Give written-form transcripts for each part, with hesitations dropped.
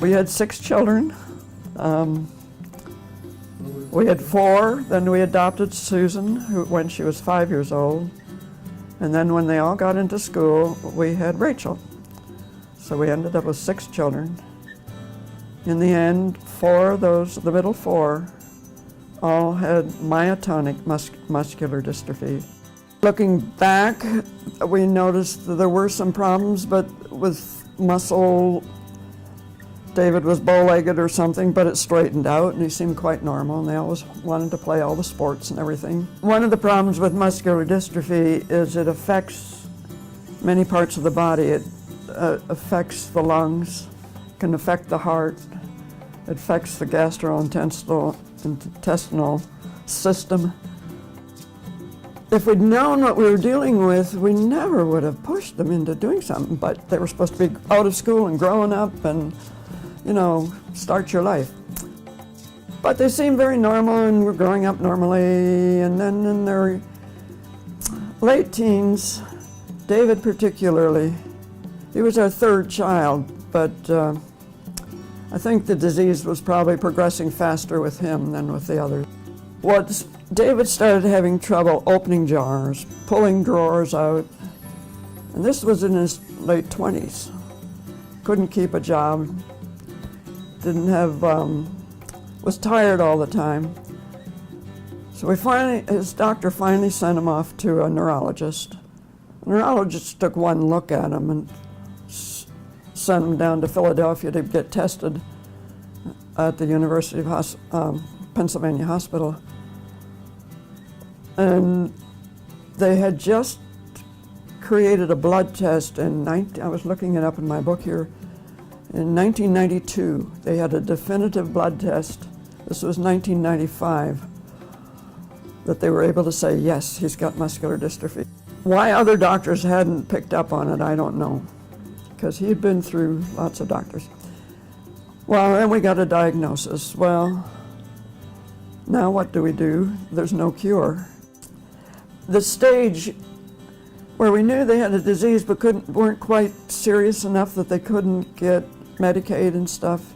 We had 6 children. We had 4, then we adopted Susan when she was 5 years old. And then when they all got into school, we had Rachel. So we ended up with 6 children. In the end, 4 of those, the middle 4, all had myotonic muscular dystrophy. Looking back, we noticed that there were some problems, but with muscle, David was bow-legged or something, but it straightened out and he seemed quite normal, and they always wanted to play all the sports and everything. One of the problems with muscular dystrophy is it affects many parts of the body. It affects the lungs, can affect the heart, it affects the gastrointestinal system. If we'd known what we were dealing with, we never would have pushed them into doing something, but they were supposed to be out of school and growing up and, you know, start your life. But they seemed very normal and were growing up normally, and then in their late teens, David particularly, he was our 3rd child, but I think the disease was probably progressing faster with him than with the others. David started having trouble opening jars, pulling drawers out, and this was in his late 20s. Couldn't keep a job, didn't have, was tired all the time. So his doctor finally sent him off to a neurologist. The neurologist took one look at him and sent him down to Philadelphia to get tested at the University of Pennsylvania Hospital. And they had just created a blood test I was looking it up in my book here, in 1992. They had a definitive blood test. This was 1995, that they were able to say, yes, he's got muscular dystrophy. Why other doctors hadn't picked up on it, I don't know, because he had been through lots of doctors. Well, then we got a diagnosis. Well, now what do we do? There's no cure. The stage where we knew they had a disease but weren't quite serious enough that they couldn't get Medicaid and stuff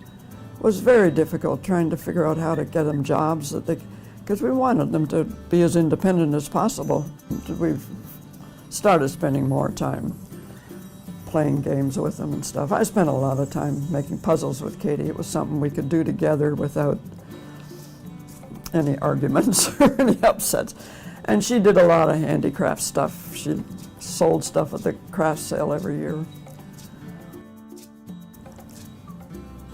was very difficult, trying to figure out how to get them jobs because we wanted them to be as independent as possible. We've started spending more time playing games with them and stuff. I spent a lot of time making puzzles with Katie. It was something we could do together without any arguments or any upsets. And she did a lot of handicraft stuff. She sold stuff at the craft sale every year.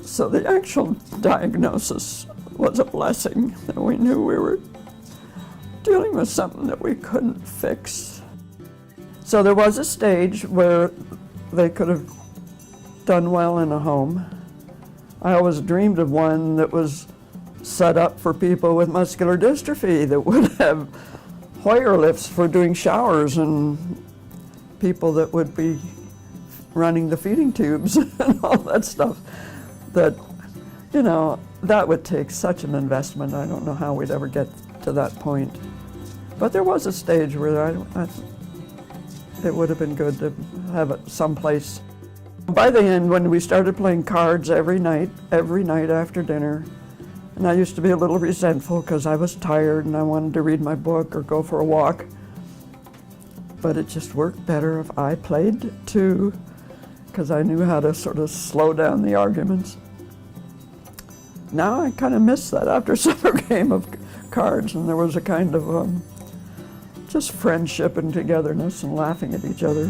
So the actual diagnosis was a blessing, that we knew we were dealing with something that we couldn't fix. So there was a stage where they could have done well in a home. I always dreamed of one that was set up for people with muscular dystrophy, that would have Hoyer lifts for doing showers and people that would be running the feeding tubes and all that stuff. That, you know, that would take such an investment. I don't know how we'd ever get to that point. But there was a stage where it would have been good to have it someplace. By the end, when we started playing cards every night after dinner, and I used to be a little resentful because I was tired and I wanted to read my book or go for a walk. But it just worked better if I played too, because I knew how to sort of slow down the arguments. Now I kind of miss that after supper game of cards, and there was a kind of just friendship and togetherness and laughing at each other.